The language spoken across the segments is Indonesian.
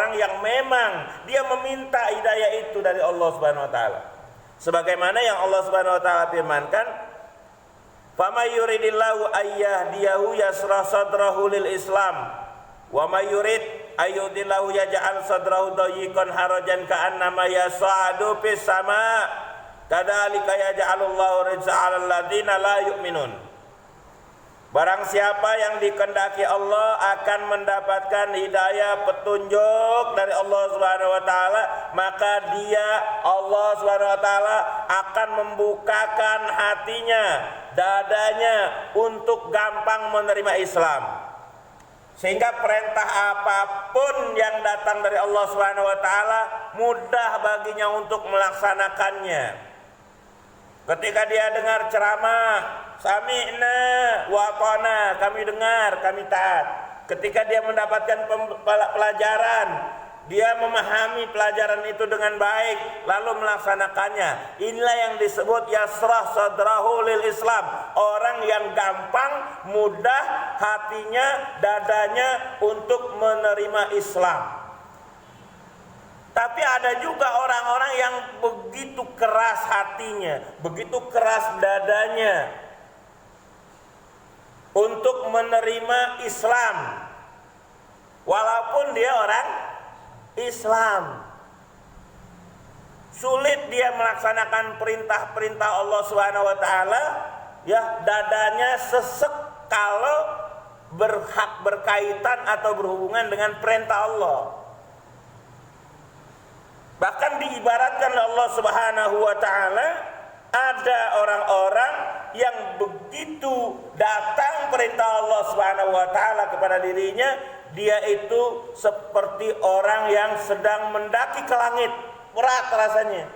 orang yang memang dia meminta hidayah itu dari Allah Subhanahu wa taala. Sebagaimana yang Allah Subhanahu wa taala firmankan, "Faman yuridillahu ayyahdiyahu yashrah sadrahu lil Islam, wa may yurid ayyudillahu yaj'al sadrahu dayyqan harajan ka'annama yas'adu fis sama', kadzalika yaj'alullahu rijsa 'alal ladzina la yu'minun." Barang siapa yang dikehendaki Allah akan mendapatkan hidayah petunjuk dari Allah Subhanahu wa taala, maka dia Allah Subhanahu wa taala akan membukakan hatinya, dadanya untuk gampang menerima Islam. Sehingga perintah apapun yang datang dari Allah Subhanahu wa taala mudah baginya untuk melaksanakannya. Ketika dia dengar ceramah, sami'na wa ata'na, kami dengar, kami taat. Ketika dia mendapatkan pelajaran, dia memahami pelajaran itu dengan baik, lalu melaksanakannya. Inilah yang disebut yasrah sadrahu lil Islam. Orang yang gampang, mudah hatinya, dadanya untuk menerima Islam. Tapi ada juga orang-orang yang begitu keras hatinya, begitu keras dadanya untuk menerima Islam, walaupun dia orang Islam. Sulit dia melaksanakan perintah-perintah Allah Subhanahu wa taala, ya, dadanya sesek kalau berkaitan atau berhubungan dengan perintah Allah. Bahkan diibaratkan oleh Allah Subhanahu wa taala, ada orang-orang yang begitu datang perintah Allah Subhanahu wa taala kepada dirinya, dia itu seperti orang yang sedang mendaki ke langit, berat rasanya.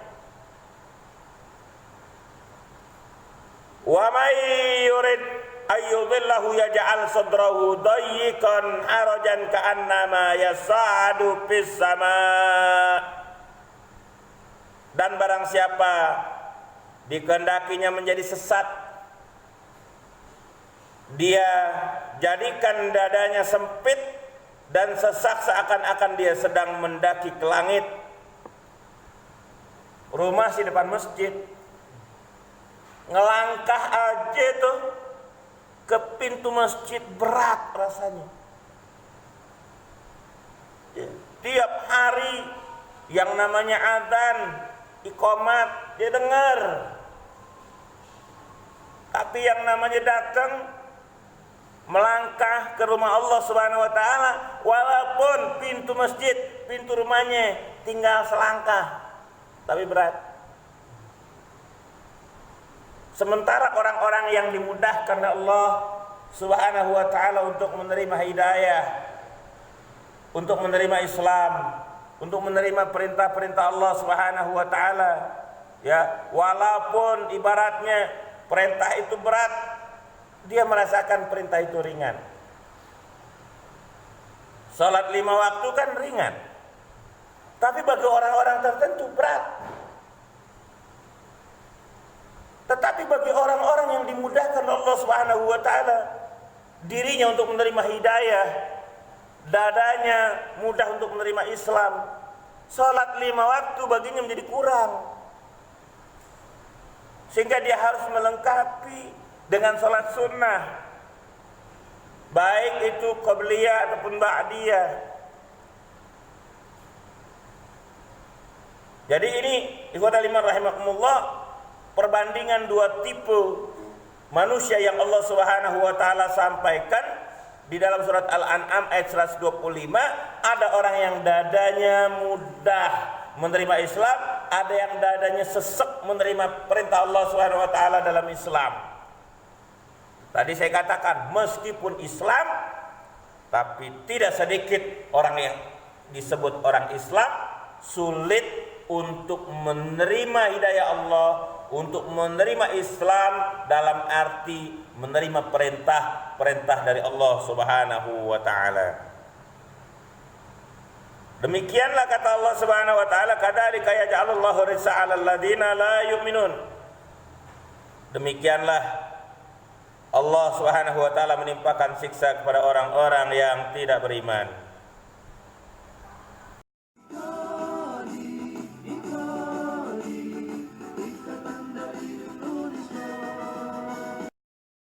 Wa may yurid ayyudillahu yaj'al sadrahu dayyqan harajan ka'annama yas'adu fis sama'. Dan barang siapa dikehendakinya menjadi sesat, dia jadikan dadanya sempit dan sesak seakan-akan dia sedang mendaki ke langit. Rumah di depan masjid, ngelangkah aja tuh ke pintu masjid berat rasanya. Tiap hari yang namanya adzan, iqamat dia dengar, tapi yang namanya datang melangkah ke rumah Allah Subhanahu wa taala, walaupun pintu masjid, pintu rumahnya tinggal selangkah, tapi berat. Sementara orang-orang yang dimudahkan Allah Subhanahu wa taala untuk menerima hidayah, untuk menerima Islam, untuk menerima perintah-perintah Allah Subhanahu wa taala, ya, walaupun ibaratnya perintah itu berat, dia merasakan perintah itu ringan. Salat 5 waktu kan ringan, tapi bagi orang-orang tertentu berat. Tetapi bagi orang-orang yang dimudahkan Allah Subhanahu wa taala dirinya untuk menerima hidayah, dadanya mudah untuk menerima Islam, salat 5 waktu baginya menjadi kurang, sehingga dia harus melengkapi dengan salat sunnah, baik itu qabliyah ataupun ba'diyah. Jadi ini ikhwatal iman rahimakumullah, perbandingan dua tipe manusia yang Allah Subhanahu wa taala sampaikan di dalam surat Al-An'am ayat 125. Ada orang yang dadanya mudah menerima Islam, ada yang dadanya sesek menerima perintah Allah Subhanahu wa taala dalam Islam. Tadi saya katakan, meskipun Islam, tapi tidak sedikit orang yang disebut orang Islam sulit untuk menerima hidayah Allah, untuk menerima Islam dalam arti menerima perintah dari Allah Subhanahu wa taala. Demikianlah kata Allah Subhanahu wa taala, kadzalika yaj'alullahu rijsa 'alal ladzina la yu'minun. Demikianlah Allah Subhanahu wa taala menimpakan siksa kepada orang-orang yang tidak beriman.